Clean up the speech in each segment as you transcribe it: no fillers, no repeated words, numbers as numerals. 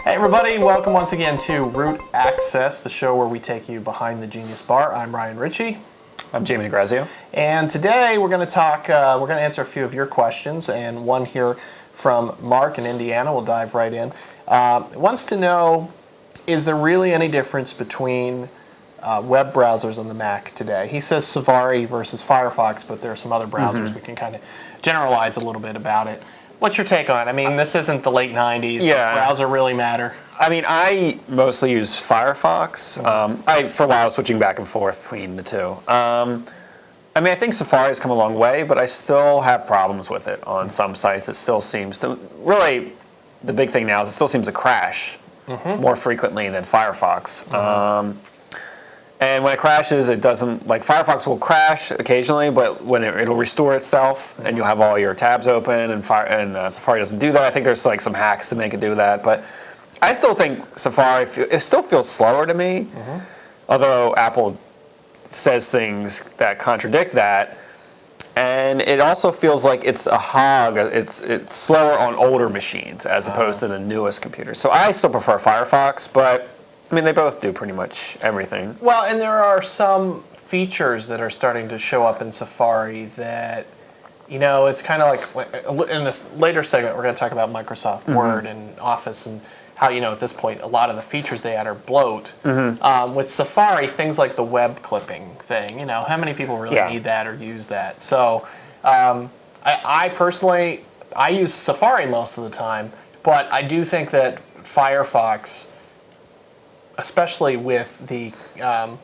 Hey everybody, welcome once again to Root Access, the show where we take you behind the Genius Bar. I'm Ryan Ritchie. I'm Jamie DeGrazio. And today we're going to talk, we're going to answer a few of your questions, and one here from Mark in Indiana. We'll dive right in. Wants to know, is there really any difference between web browsers on the Mac today? He says Safari versus Firefox, but there are some other browsers. We can kind of generalize a little bit about it. What's your take on it? I mean, this isn't the late 90s. Yeah. Does browser really matter? I mean, I mostly use Firefox. For a while, I was switching back and forth between the two. I mean, I think Safari's come a long way, but I still have problems with it on some sites. It still seems to, really, the big thing now is it still seems to crash more frequently than Firefox. And when it crashes, it doesn't, like Firefox will crash occasionally, but when it'll restore itself and you'll have all your tabs open, and Safari doesn't do that. I think there's like some hacks to make it do that, but I still think Safari, it still feels slower to me, although Apple says things that contradict that. And it also feels like it's a hog. It's slower on older machines as opposed to the newest computers. So I still prefer Firefox, but I mean, they both do pretty much everything. Well, and there are some features that are starting to show up in Safari that, you know, it's kind of like, in this later segment, we're going to talk about Microsoft Word and Office and how, you know, at this point, a lot of the features they add are bloat. With Safari, things like the web clipping thing, you know, how many people really need that or use that? So I personally, I use Safari most of the time, but I do think that Firefox, especially with the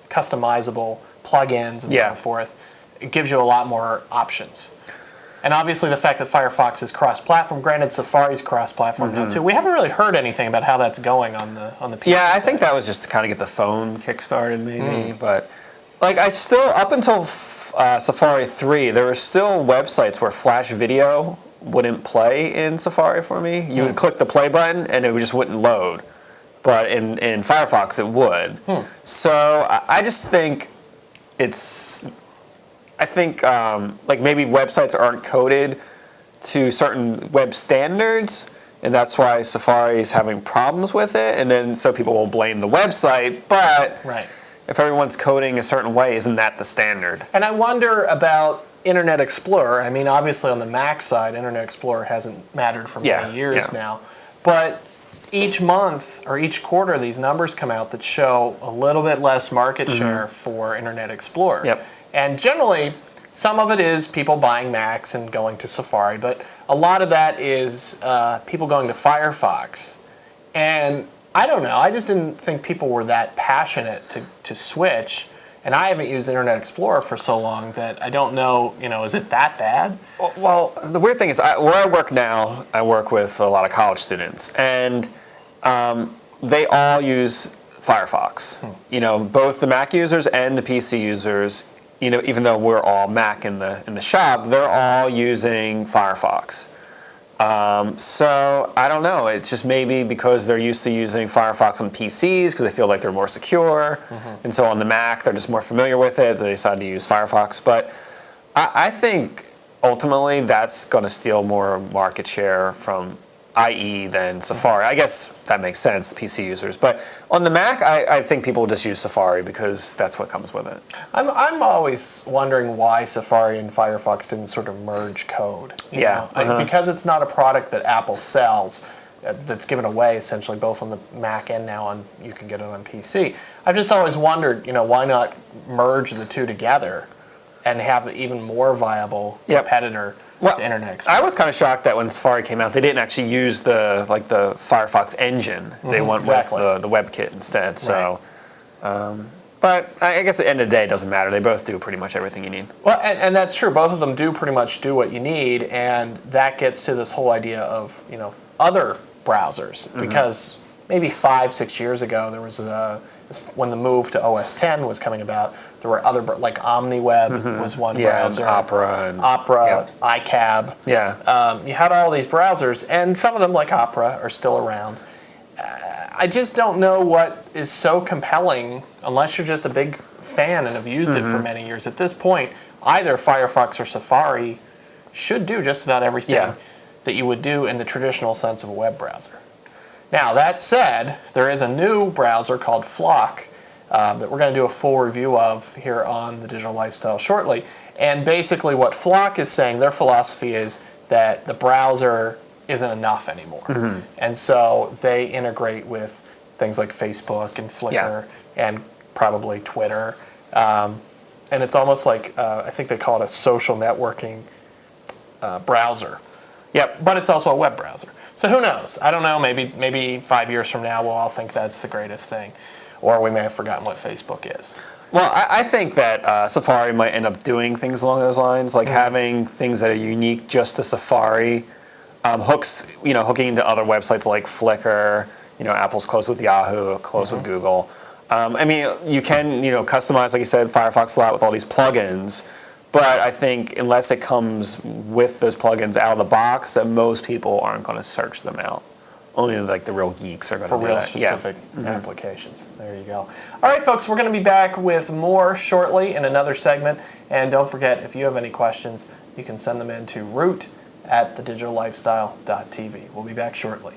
customizable plugins and so forth, it gives you a lot more options. And obviously the fact that Firefox is cross-platform, granted Safari's cross-platform now too. We haven't really heard anything about how that's going on the PC Yeah, I side. think that was just to kind of get the phone kick-started maybe, but like I still, up until Safari 3, there were still websites where Flash Video wouldn't play in Safari for me. You would click the play button and it just wouldn't load. But in Firefox it would. So I just think like maybe websites aren't coded to certain web standards, and that's why Safari is having problems with it, and then so people will blame the website, but if everyone's coding a certain way, isn't that the standard? And I wonder about Internet Explorer. I mean, obviously on the Mac side, Internet Explorer hasn't mattered for many years now, but each month or each quarter, these numbers come out that show a little bit less market share for Internet Explorer. And generally, some of it is people buying Macs and going to Safari, but a lot of that is people going to Firefox. And I don't know, I just didn't think people were that passionate to switch. And I haven't used Internet Explorer for so long that I don't know, you know, is it that bad? Well, the weird thing is, where I work now, I work with a lot of college students, and they all use Firefox. You know, both the Mac users and the PC users, you know, even though we're all Mac in the shop, they're all using Firefox. So I don't know. It's just maybe because they're used to using Firefox on PCs because they feel like they're more secure, and so on the Mac they're just more familiar with it. They decide to use Firefox. But I think ultimately that's going to steal more market share from IE than Safari. I guess that makes sense, the PC users. But on the Mac, I think people just use Safari because that's what comes with it. I'm always wondering why Safari and Firefox didn't sort of merge code. You know? Because it's not a product that Apple sells, that's given away essentially both on the Mac and now on you can get it on PC. I've just always wondered, you know, why not merge the two together and have an even more viable competitor. To Internet Explorer. I was kind of shocked that when Safari came out, they didn't actually use the Firefox engine. They went with the WebKit instead. So, but I guess at the end of the day, it doesn't matter. They both do pretty much everything you need. Well, and that's true. Both of them do pretty much do what you need, and that gets to this whole idea of, you know, other browsers. Because maybe 5-6 years ago, there was when the move to OS X was coming about, there were other, like OmniWeb was one browser. Opera, iCab. You had all these browsers, and some of them, like Opera, are still around. I just don't know what is so compelling, unless you're just a big fan and have used it for many years. At this point, either Firefox or Safari should do just about everything that you would do in the traditional sense of a web browser. Now, that said, there is a new browser called Flock that we're going to do a full review of here on The Digital Lifestyle shortly. And basically what Flock is saying, their philosophy is that the browser isn't enough anymore. And so they integrate with things like Facebook and Flickr and probably Twitter. And it's almost like, I think they call it a social networking browser. Yep. But it's also a web browser. So who knows? I don't know. Maybe 5 years from now we'll all think that's the greatest thing. Or we may have forgotten what Facebook is. Well, I think that Safari might end up doing things along those lines, like having things that are unique just to Safari, hooking into other websites like Flickr. Apple's close with Yahoo, close with Google. You can customize, like you said, Firefox a lot with all these plugins. But I think unless it comes with those plugins out of the box, that most people aren't going to search them out. Only like the real geeks are going to do real that. specific applications. There you go. All right, folks, we're going to be back with more shortly in another segment. And don't forget, if you have any questions, you can send them in to root@thedigital-lifestyle.tv. We'll be back shortly.